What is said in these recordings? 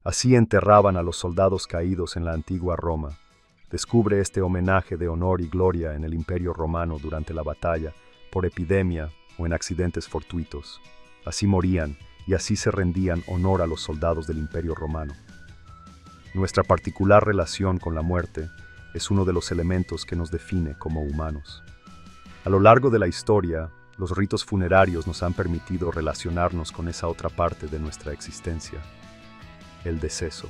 Así enterraban a los soldados caídos en la antigua Roma. Descubre este homenaje de honor y gloria en el Imperio Romano durante la batalla, por epidemia o en accidentes fortuitos. Así morían y así se rendían honor a los soldados del Imperio Romano. Nuestra particular relación con la muerte es uno de los elementos que nos define como humanos. A lo largo de la historia, los ritos funerarios nos han permitido relacionarnos con esa otra parte de nuestra existencia, el deceso.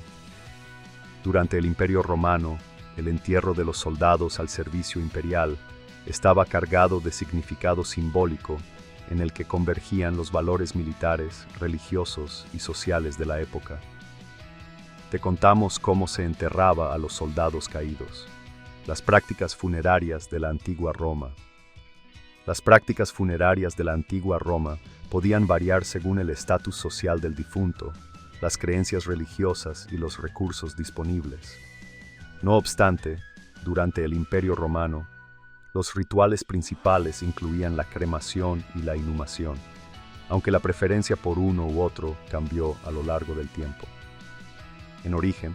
Durante el Imperio Romano, el entierro de los soldados al servicio imperial estaba cargado de significado simbólico en el que convergían los valores militares, religiosos y sociales de la época. Te contamos cómo se enterraba a los soldados caídos. Las prácticas funerarias de la antigua Roma. Las prácticas funerarias de la antigua Roma podían variar según el estatus social del difunto, las creencias religiosas y los recursos disponibles. No obstante, durante el Imperio Romano, los rituales principales incluían la cremación y la inhumación, aunque la preferencia por uno u otro cambió a lo largo del tiempo. En origen,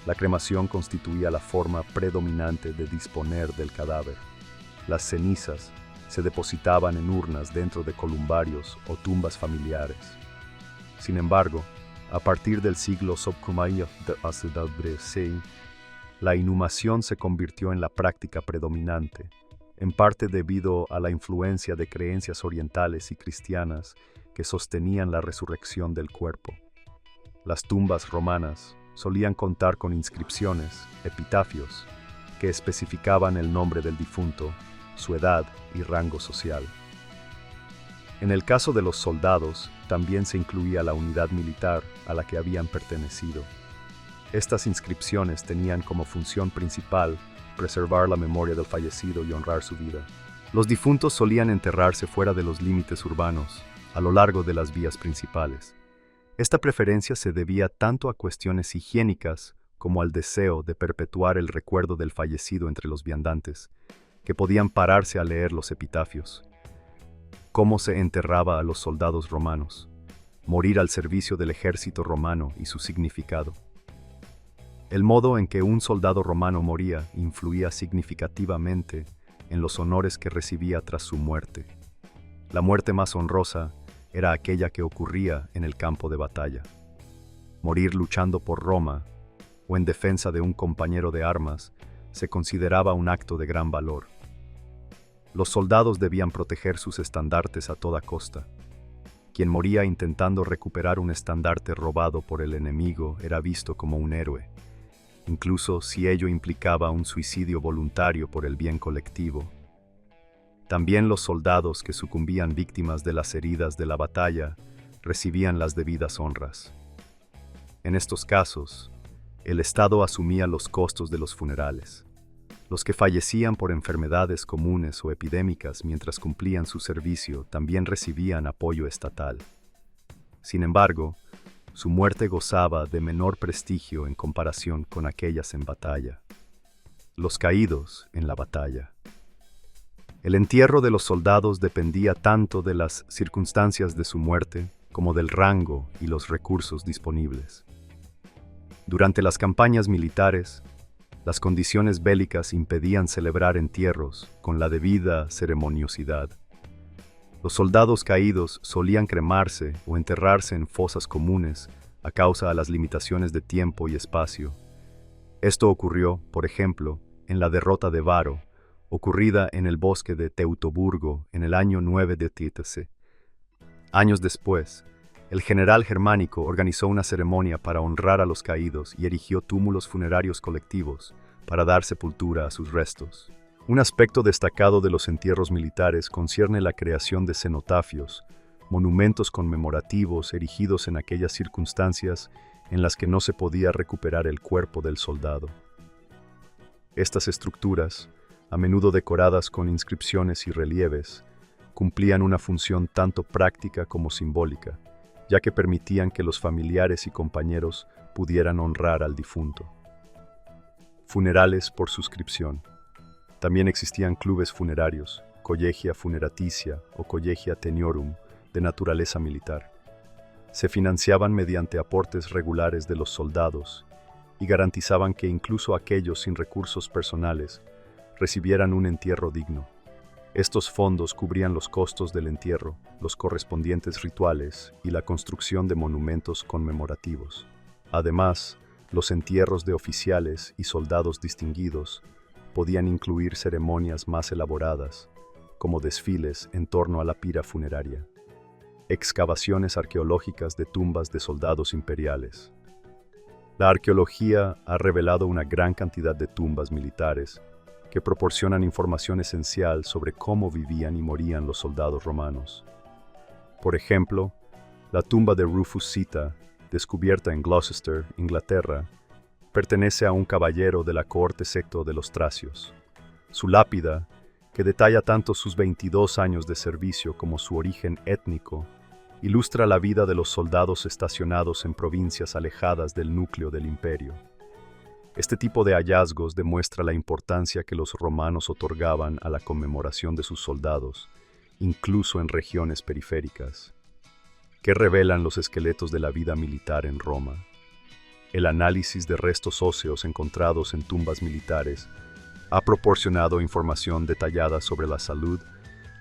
la cremación constituía la forma predominante de disponer del cadáver. Las cenizas se depositaban en urnas dentro de columbarios o tumbas familiares. Sin embargo, a partir del siglo VII, la inhumación se convirtió en la práctica predominante, en parte debido a la influencia de creencias orientales y cristianas que sostenían la resurrección del cuerpo. Las tumbas romanas solían contar con inscripciones, epitafios, que especificaban el nombre del difunto, su edad y rango social. En el caso de los soldados, también se incluía la unidad militar a la que habían pertenecido. Estas inscripciones tenían como función principal preservar la memoria del fallecido y honrar su vida. Los difuntos solían enterrarse fuera de los límites urbanos, a lo largo de las vías principales. Esta preferencia se debía tanto a cuestiones higiénicas como al deseo de perpetuar el recuerdo del fallecido entre los viandantes, que podían pararse a leer los epitafios. Cómo se enterraba a los soldados romanos, morir al servicio del ejército romano y su significado. El modo en que un soldado romano moría influía significativamente en los honores que recibía tras su muerte. La muerte más honrosa era aquella que ocurría en el campo de batalla. Morir luchando por Roma o en defensa de un compañero de armas se consideraba un acto de gran valor. Los soldados debían proteger sus estandartes a toda costa. Quien moría intentando recuperar un estandarte robado por el enemigo era visto como un héroe, incluso si ello implicaba un suicidio voluntario por el bien colectivo. También los soldados que sucumbían víctimas de las heridas de la batalla recibían las debidas honras. En estos casos, el Estado asumía los costos de los funerales. Los que fallecían por enfermedades comunes o epidémicas mientras cumplían su servicio también recibían apoyo estatal. Sin embargo, su muerte gozaba de menor prestigio en comparación con aquellas en batalla. Los caídos en la batalla. El entierro de los soldados dependía tanto de las circunstancias de su muerte como del rango y los recursos disponibles. Durante las campañas militares, las condiciones bélicas impedían celebrar entierros con la debida ceremoniosidad. Los soldados caídos solían cremarse o enterrarse en fosas comunes a causa de las limitaciones de tiempo y espacio. Esto ocurrió, por ejemplo, en la derrota de Varo, ocurrida en el bosque de Teutoburgo en el año 9 de Títese. Años después, el general germánico organizó una ceremonia para honrar a los caídos y erigió túmulos funerarios colectivos para dar sepultura a sus restos. Un aspecto destacado de los entierros militares concierne la creación de cenotafios, monumentos conmemorativos erigidos en aquellas circunstancias en las que no se podía recuperar el cuerpo del soldado. Estas estructuras, a menudo decoradas con inscripciones y relieves, cumplían una función tanto práctica como simbólica, ya que permitían que los familiares y compañeros pudieran honrar al difunto. Funerales por suscripción. También existían clubes funerarios, collegia funeraticia o collegia teniorum, de naturaleza militar. Se financiaban mediante aportes regulares de los soldados y garantizaban que incluso aquellos sin recursos personales recibieran un entierro digno. Estos fondos cubrían los costos del entierro, los correspondientes rituales y la construcción de monumentos conmemorativos. Además, los entierros de oficiales y soldados distinguidos podían incluir ceremonias más elaboradas, como desfiles en torno a la pira funeraria. Excavaciones arqueológicas de tumbas de soldados imperiales. La arqueología ha revelado una gran cantidad de tumbas militares que proporcionan información esencial sobre cómo vivían y morían los soldados romanos. Por ejemplo, la tumba de Rufus Sita, descubierta en Gloucester, Inglaterra, pertenece a un caballero de la cohorte secto de los Tracios. Su lápida, que detalla tanto sus 22 años de servicio como su origen étnico, ilustra la vida de los soldados estacionados en provincias alejadas del núcleo del imperio. Este tipo de hallazgos demuestra la importancia que los romanos otorgaban a la conmemoración de sus soldados, incluso en regiones periféricas. ¿Qué revelan los esqueletos de la vida militar en Roma? El análisis de restos óseos encontrados en tumbas militares ha proporcionado información detallada sobre la salud,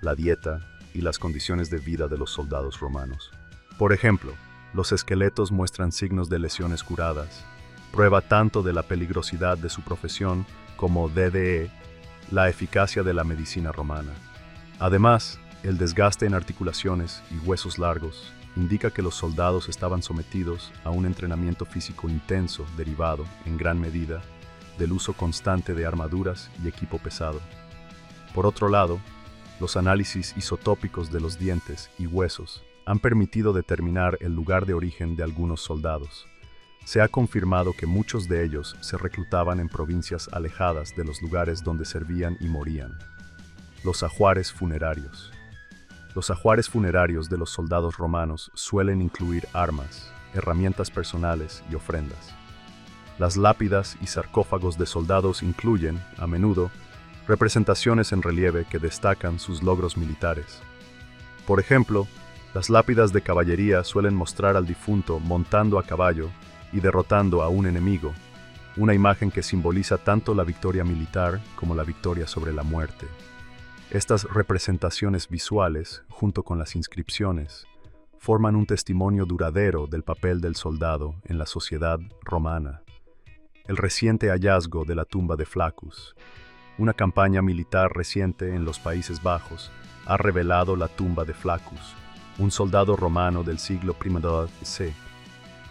la dieta y las condiciones de vida de los soldados romanos. Por ejemplo, los esqueletos muestran signos de lesiones curadas, prueba tanto de la peligrosidad de su profesión como de la eficacia de la medicina romana. Además, el desgaste en articulaciones y huesos largos indica que los soldados estaban sometidos a un entrenamiento físico intenso derivado, en gran medida, del uso constante de armaduras y equipo pesado. Por otro lado, los análisis isotópicos de los dientes y huesos han permitido determinar el lugar de origen de algunos soldados. Se ha confirmado que muchos de ellos se reclutaban en provincias alejadas de los lugares donde servían y morían. Los ajuares funerarios. Los ajuares funerarios de los soldados romanos suelen incluir armas, herramientas personales y ofrendas. Las lápidas y sarcófagos de soldados incluyen, a menudo, representaciones en relieve que destacan sus logros militares. Por ejemplo, las lápidas de caballería suelen mostrar al difunto montando a caballo y derrotando a un enemigo, una imagen que simboliza tanto la victoria militar como la victoria sobre la muerte. Estas representaciones visuales, junto con las inscripciones, forman un testimonio duradero del papel del soldado en la sociedad romana. El reciente hallazgo de la tumba de Flaccus, una campaña militar reciente en los Países Bajos, ha revelado la tumba de Flaccus, un soldado romano del siglo I c.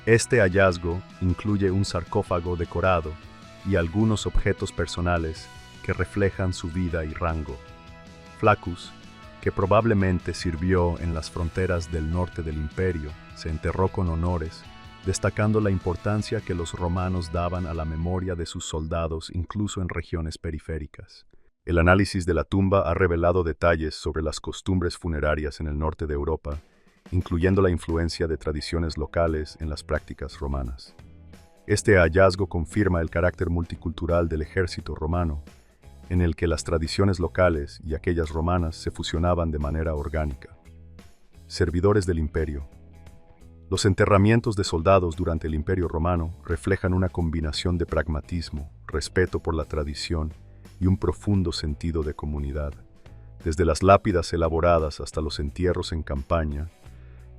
Este hallazgo incluye un sarcófago decorado y algunos objetos personales que reflejan su vida y rango. Flaccus, que probablemente sirvió en las fronteras del norte del imperio, se enterró con honores, destacando la importancia que los romanos daban a la memoria de sus soldados incluso en regiones periféricas. El análisis de la tumba ha revelado detalles sobre las costumbres funerarias en el norte de Europa, incluyendo la influencia de tradiciones locales en las prácticas romanas. Este hallazgo confirma el carácter multicultural del ejército romano, en el que las tradiciones locales y aquellas romanas se fusionaban de manera orgánica. Servidores del imperio. Los enterramientos de soldados durante el Imperio Romano reflejan una combinación de pragmatismo, respeto por la tradición y un profundo sentido de comunidad. Desde las lápidas elaboradas hasta los entierros en campaña,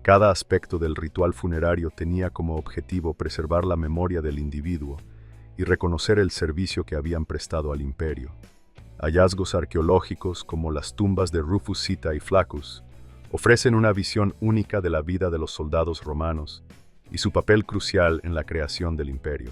cada aspecto del ritual funerario tenía como objetivo preservar la memoria del individuo y reconocer el servicio que habían prestado al imperio. Hallazgos arqueológicos como las tumbas de Rufus Sita y Flaccus ofrecen una visión única de la vida de los soldados romanos y su papel crucial en la creación del imperio.